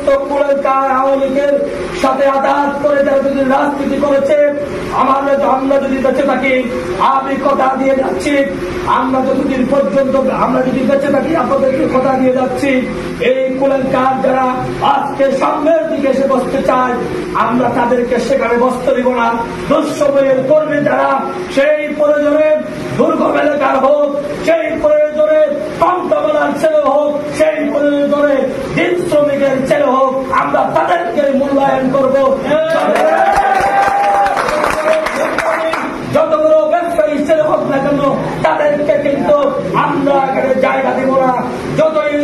সমস্ত কুলাঙ্গার আওয়ামী লীগের সাথে আঘাত করে যারা যদি রাজনীতি করেছে, আমরা যদি বেঁচে থাকি, আমি কথা দিয়ে যাচ্ছি, আমরা যতদিন পর্যন্ত আমরা যদি বেঁচে থাকি আপনাদেরকে কথা দিয়ে যাচ্ছি, এই কুলাঙ্গার যারা আজকে সামনের দিকে এসে বসতে চায়, আমরা তাদেরকে সেখানে বসতে দিব না। দুঃসময়ের কর্মী যারা, সেই প্রয়োজনে দুর্গম এলাকার হোক, সেই প্রয়োজনে টমটমলার ছেলে হোক, সেই প্রয়োজনে দিন শ্রমিকের ছেলে হোক, আমরা তাদেরকে মূল্যায়ন করবো। যত বড় ব্যবসায়ী ছেলে হোক না কেন, তাদেরকে কিন্তু আমরা এখানে জায়গা দিব না। যতই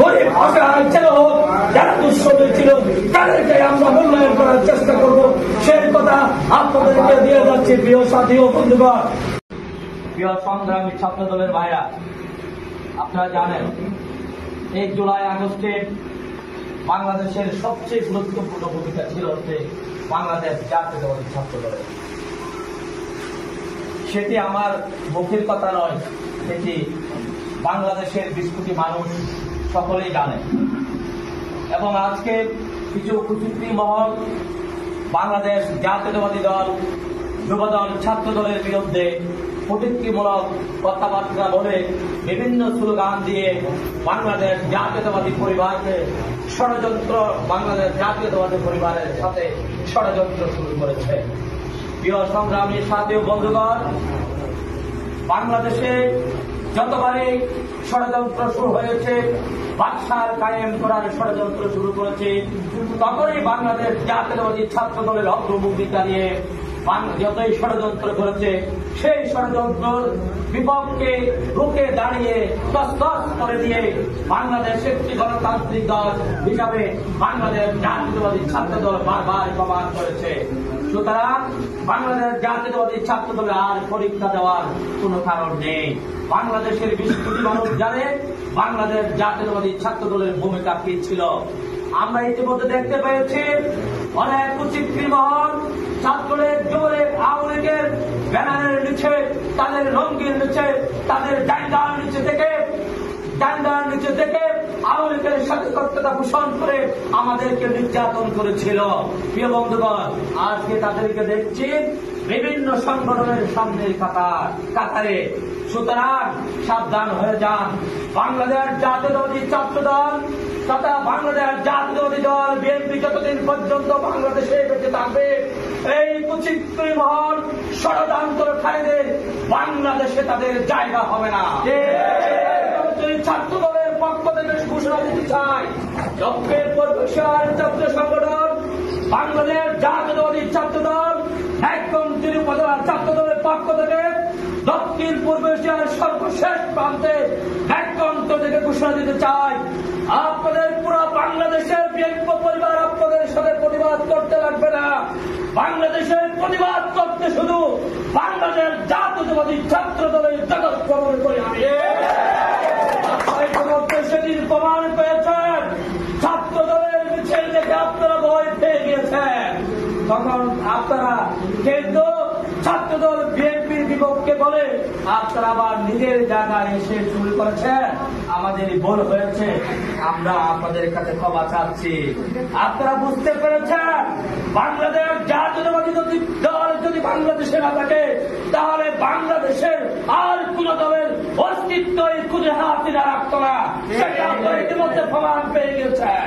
গরিব অসহায় ছেলে হোক, যারা দুঃশ্রমিক ছিল, তাদেরকে আমরা মূল্যায়ন করার চেষ্টা করবো। সেই কথা আপনাদেরকে দিয়ে যাচ্ছি। প্রিয় সাথী ও বন্ধুগণ, প্রিয় সংগ্রামী ছাত্র দলের ভাইরা, আপনারা জানেন এই জুলাই আগস্টে বাংলাদেশের সবচেয়ে গুরুত্বপূর্ণ ভূমিকা ছিল হচ্ছে বাংলাদেশ জাতীয়তাবাদী ছাত্র দলের। সেটি আমার মুখের কথা নয়, সেটি বাংলাদেশের 20 কোটি মানুষ সকলেই জানে। এবং আজকে কিছু কুচক্রী মহল বাংলাদেশ জাতীয়তাবাদী দল, যুবদল, ছাত্র দলের বিরুদ্ধে প্রতিক্রিয়ামূলক কথাবার্তা বলে বিভিন্ন স্লোগান দিয়ে বাংলাদেশ জাতীয়তাবাদী পরিবারকে ষড়যন্ত্র, বাংলাদেশ জাতীয়তাবাদী পরিবারের সাথে ষড়যন্ত্র শুরু করেছে। প্রিয় সংগ্রামী সাথী ও বন্ধুগণ, বাংলাদেশে যতবারই ষড়যন্ত্র শুরু হয়েছে, বাদশার কায়েম করার ষড়যন্ত্র শুরু করেছে, তখনই বাংলাদেশ জাতীয়তাবাদী ছাত্র দলের অগ্রভূমিকা নিয়ে যতই ষড়যন্ত্র করেছে, সেই ষড়যন্ত্রের বিপক্ষে রুখে দাঁড়িয়ে তসতস করে দিয়ে বাংলাদেশ একটি গণতান্ত্রিক দল হিসাবে বাংলাদেশ জাতীয়তাবাদী ছাত্র দল বারবার প্রমাণ করেছে। সুতরাং বাংলাদেশ জাতীয়তাবাদী ছাত্র দলের আর পরীক্ষা দেওয়ার কোন কারণ নেই। বাংলাদেশের 20 কোটি মানুষ জানে বাংলাদেশ জাতীয়তাবাদী ছাত্র দলের ভূমিকা কি ছিল। আমরা ইতিমধ্যে দেখতে পেয়েছি অনেক কুচিক্রী মহল ছাত্রলীগ, যুবলীগ, আওয়ামী লীগের ব্যানারের নিচে, তাদের রঙের নিচে, তাদের ডান্ডার নিচে থেকে আওয়ামী লীগের সাথে পোষণ করে আমাদেরকে নির্যাতন করেছিল। প্রিয় বন্ধুগণ, আজকে তাদেরকে দেখছি বিভিন্ন সংগঠনের সামনের কাতারে। সুতরাং সাবধান হয়ে যান। বাংলাদেশ জাতীয়তাবাদী ছাত্র দল তথা বাংলাদেশ জাতীয়তাবাদী দল বিএনপি যতদিন পর্যন্ত বাংলাদেশে বেঁচে থাকবে, এই কুচিক্রী মহল ষড়যন্ত্রকারীদের বাংলাদেশে তাদের জায়গা হবে না। ছাত্র দলের পক্ষ থেকে ঘোষণা দিতে চাই, লক্ষ্যের প্রফেসর ছাত্র সংগঠন বাংলাদেশ জাতীয়তাবাদী ছাত্র দল একদম তিরুপতি ছাত্র দলের পক্ষ থেকে দক্ষিণ পূর্ব এশিয়ার সর্বশেষ প্রান্তে একদন্ত থেকে ঘোষণা দিতে চাই, আপনাদের পুরো বাংলাদেশের বিএনপি পরিবার আপনাদের সাথে প্রতিবাদ করতে লাগবে না। বাংলাদেশের প্রতিবাদ করতে শুধু বাংলাদেশ জাতীয়তাবাদী ছাত্র দলের জগৎ গ্রহণ করে আমি সেদিন প্রমাণ পেয়েছেন। ছাত্র দলের মিছিল দেখে আপনারা ভয় পেয়ে গিয়েছেন, তখন আপনারা কিন্তু ছাত্র দল বিএনপির বিপক্ষে বলে আপনারা আবার নিজের জায়গায় এসে শুরু করেছেন। আমাদের ভুল হয়েছে, আমরা আপনাদের কাছে ক্ষমা চাচ্ছি। আপনারা বুঝতে পেরেছেন বাংলাদেশ জাতীয়তাবাদী দল যদি বাংলাদেশে না থাকে, তাহলে বাংলাদেশের আর কোন দলের অস্তিত্বই খুঁজে হাতিরা রাখত না। সেটা আপনারা ইতিমধ্যে প্রমাণ পেয়ে গেছেন।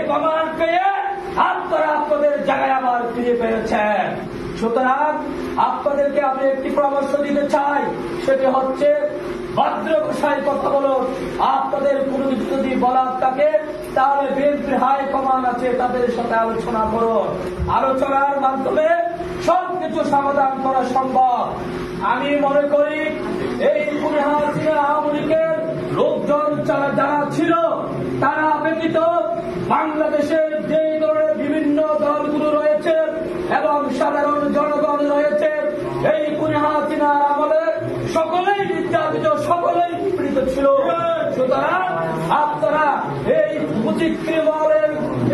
প্রমাণ পেয়ে আপনারা আপনাদের জায়গায় আবার ফিরে পেয়েছেন। সুতরাং আপনাদেরকে আমি একটি পরামর্শ দিতে চাই, সেটি হচ্ছে ভদ্র ভাষায় কথা বলুন। আপনাদের কোনো কিছু যদি বলার থাকে, তাহলে বিএনপির হাইকমান্ড আছে, তাদের সাথে আলোচনা করুন। আলোচনার মাধ্যমে সবকিছু সমাধান করা সম্ভব। আমি মনে করি এই আওয়ামী লীগের লোকজন যারা ছিল, তারা ব্যতীত বাংলাদেশের যে ধরনের বিভিন্ন দলগুলো রয়েছে এবং সাধারণ জনগণ রয়েছে, এই হাসিনার আমলে সকলেই নির্যাতিত, সকলেই নিপীড়িত ছিল। সুতরাং আপনারা এই কুচিক্রী মহলের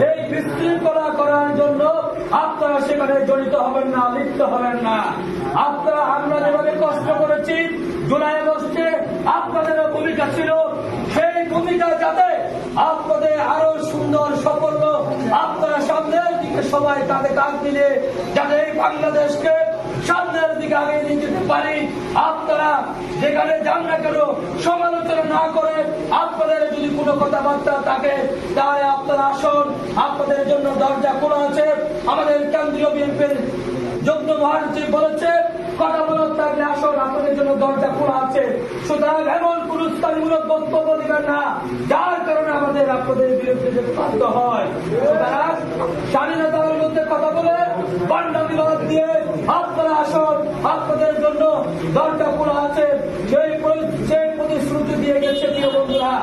এই বিশৃঙ্খলা করার জন্য আপনারা সেখানে জড়িত হবেন না, লিপ্ত হবেন না। আপনারা আমরা যেভাবে কষ্ট করেছি জুলাই আগস্টে, আপনাদেরও ভূমিকা ছিল, সেই ভূমিকা যাতে আপনাদের আরো সুন্দর সাফল্য আপনারা সামনের দিকে সবাই কাঁধে কাঁধ মিলে যাতে এই বাংলাদেশকে সামনের দিকে আগে নিয়ে যেতে পারি। আপনারা যেখানে যান না কেন সমালোচনা না করে আপনাদের যদি কোনো কথাবার্তা থাকে তাহলে আপনারা আসুন, আপনাদের জন্য দরজা খোলা আছে। আমাদের কেন্দ্রীয় বিএনপির যুগ্ম মহাসচিব বলেছে কথা বলার থাকলে আসুন, আপনাদের জন্য দরজা খোলা আছে। সুতরাং এমন কোন উস্কানিমূলক বক্তব্য দিবেন না যার কারণে আমাদের আপনাদের বিরুদ্ধে যেতে বাধ্য হয়। সুতরাং স্বাধীনতার মধ্যে কথা বলে পান্ডা বিবাদ দিয়ে আপনারা আসুন, আপনাদের জন্য দরজা খোলা আছে। সেই প্রতিশ্রুতি দিয়ে গেছে প্রিয় বন্ধুরা।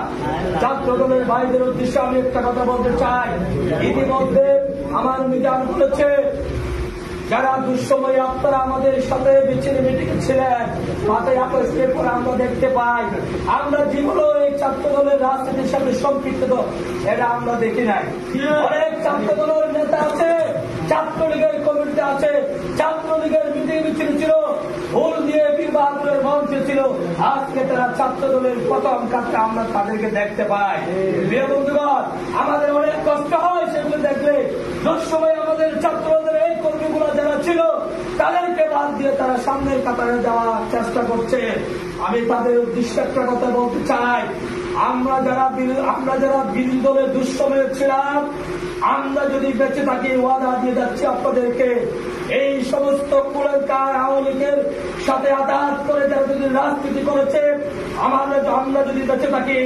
ছাত্র দলের ভাইদের উদ্দেশ্যে আমি একটা কথা বলতে চাই। ইতিমধ্যে আমার মিজান বলেছে যারা দুঃসময়ে আপনারা আমাদের সাথে বিচ্ছিন্ন মিটিং ছিলেন মাথায় আপসের পরে আমরা দেখতে পাই আমরা যেগুলো এই ছাত্র দলের রাজনীতির সাথে সম্পৃক্ত এটা আমরা দেখি নাই। অনেক ছাত্র দলের নেতা আছে, ছাত্রলীগের কমিটি আছে, ছাত্রলীগের মিটিং মিছিল ছিল, ভুল দিয়ে বীর বাহাদুরের মঞ্চ ছিল। আজকে তারা ছাত্র দলের প্রথম কাজটা আমরা তাদেরকে দেখতে পাই। প্রিয় বন্ধুগণ, আমাদের অনেক কষ্ট হয় সেগুলো দেখলে। দুঃসময় আমাদের ছাত্রদের এই কর্মীগুলো যারা ছিল তাদেরকে বাদ দিয়ে তারা সামনের কাতারে যাওয়ার চেষ্টা করছে। আমি তাদের উদ্দেশ্যে একটা কথা বলতে চাই, আমরা যারা বিরোধী দলের দুঃসময়ে ছিলাম, আমরা যদি বেঁচে থাকি ওয়াদা দিয়ে যাচ্ছি আপনাদেরকে, এই সমস্ত কুলঙ্কার আওয়ামী লীগের সাথে আঘাত করে যারা যদি রাজনীতি করেছে আমরা যদি বেঁচে থাকি,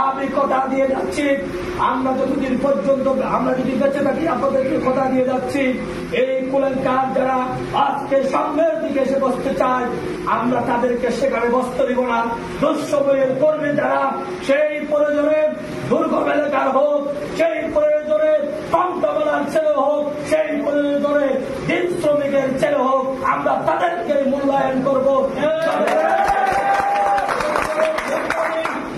আমি কথা দিয়ে যাচ্ছি আমরা যতদিন পর্যন্ত আমরা যদি বেঁচে থাকি আপনাদেরকে কথা দিয়ে যাচ্ছি এই কুলঙ্কার যারা আজকে সামনের দিকে এসে বসতে চায় আমরা তাদেরকে সেখানে বসতে দিব না। দুঃসময়ের কর্মী যারা সেই প্রয়োজনে দুর্গম এলাকার হোক, সেই প্রয়োজনে টমটমলার ছেলে হোক, সেই প্রয়োজনে দিন শ্রমিকের ছেলে হোক, আমরা তাদেরকে মূল্যায়ন করব।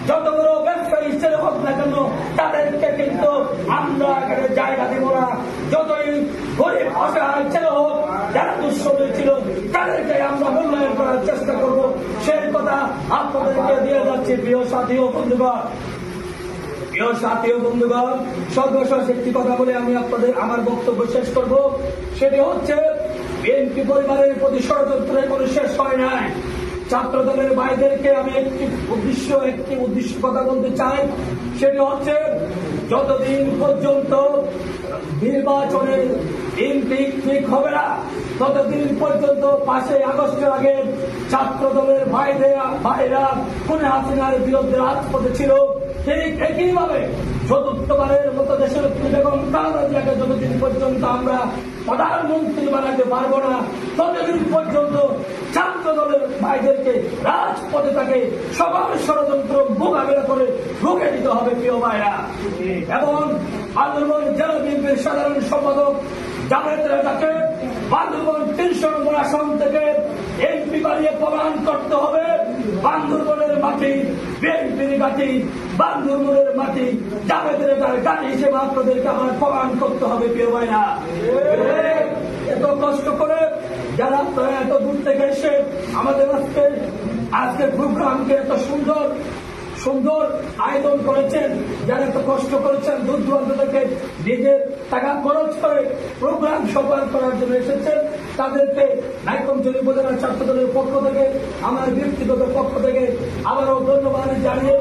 যত বড় ব্যবসায়ী ছেলে হোক না কেন তাদেরকে কিন্তু আমরা এখানে জায়গা দিব না। যতই গরিব অসহায় ছেলে হোক যারা দুঃসময় ছিল তাদেরকে আমরা মূল্যায়ন করার চেষ্টা করব। সেই কথা আপনাদেরকে দিয়ে যাচ্ছি। প্রিয় সাথী ও বন্ধুগণ, সর্বশেষ একটি কথা বলে আমি আমার বক্তব্য শেষ করব। সেটি হচ্ছে বিএনপি পরিবারের প্রতি ষড়যন্ত্রের কোনো শেষ হয় নাই। ছাত্র দলের ভাইদেরকে আমি একটি উদ্দেশ্য কথা বলতে চাই। সেটি হচ্ছে যতদিন পর্যন্ত নির্বাচনের দিন ঠিক হবে না ততদিন পর্যন্ত 5 আগস্টের আগে ছাত্র দলের ভাইরা খুনে হাসিনার বিরুদ্ধে রাজপথে ছিল, ঠিক একইভাবে চতুর্থবারের মতো দেশের বেগম খালেদা জিয়াকে যতদিন পর্যন্ত আমরা প্রধানমন্ত্রী বানাতে পারবো না ততদিন পর্যন্ত ছাত্র দলের ভাইদেরকে রাজপথে তাকে সকল ষড়যন্ত্র মোকাবিলা করে রুখে দিতে হবে প্রিয় ভাইরা। এবং বান্দরবান জেলা বিএনপির সাধারণ সম্পাদক জাভেদ রেজাকে বান্দরবান 300 নম্বর আসন থেকে এমপি বানিয়ে প্রমাণ করতে হবে বান্দরবানের মাটি বিএনপির মাটি, বান্দরবানের মাটি জাভেদ রেজার গাড়ি হিসেবে আপনাদেরকে আমার প্রমাণ করতে হবে প্রিয় ভাইরা। এত কষ্ট করে যারা এত দূর থেকে এসে আমাদের আজকের প্রোগ্রামকে এত সুন্দর আয়োজন করেছেন, যারা এত কষ্ট করেছেন দূর দূরান্ত থেকে নিজের টাকা খরচ করে প্রোগ্রাম সফল করার জন্য এসেছেন, তাদেরকে নাইকমজলি উপজেলা ছাত্র দলের পক্ষ থেকে আমার ব্যক্তিগত পক্ষ থেকে আবারও ধন্যবাদ জানিয়ে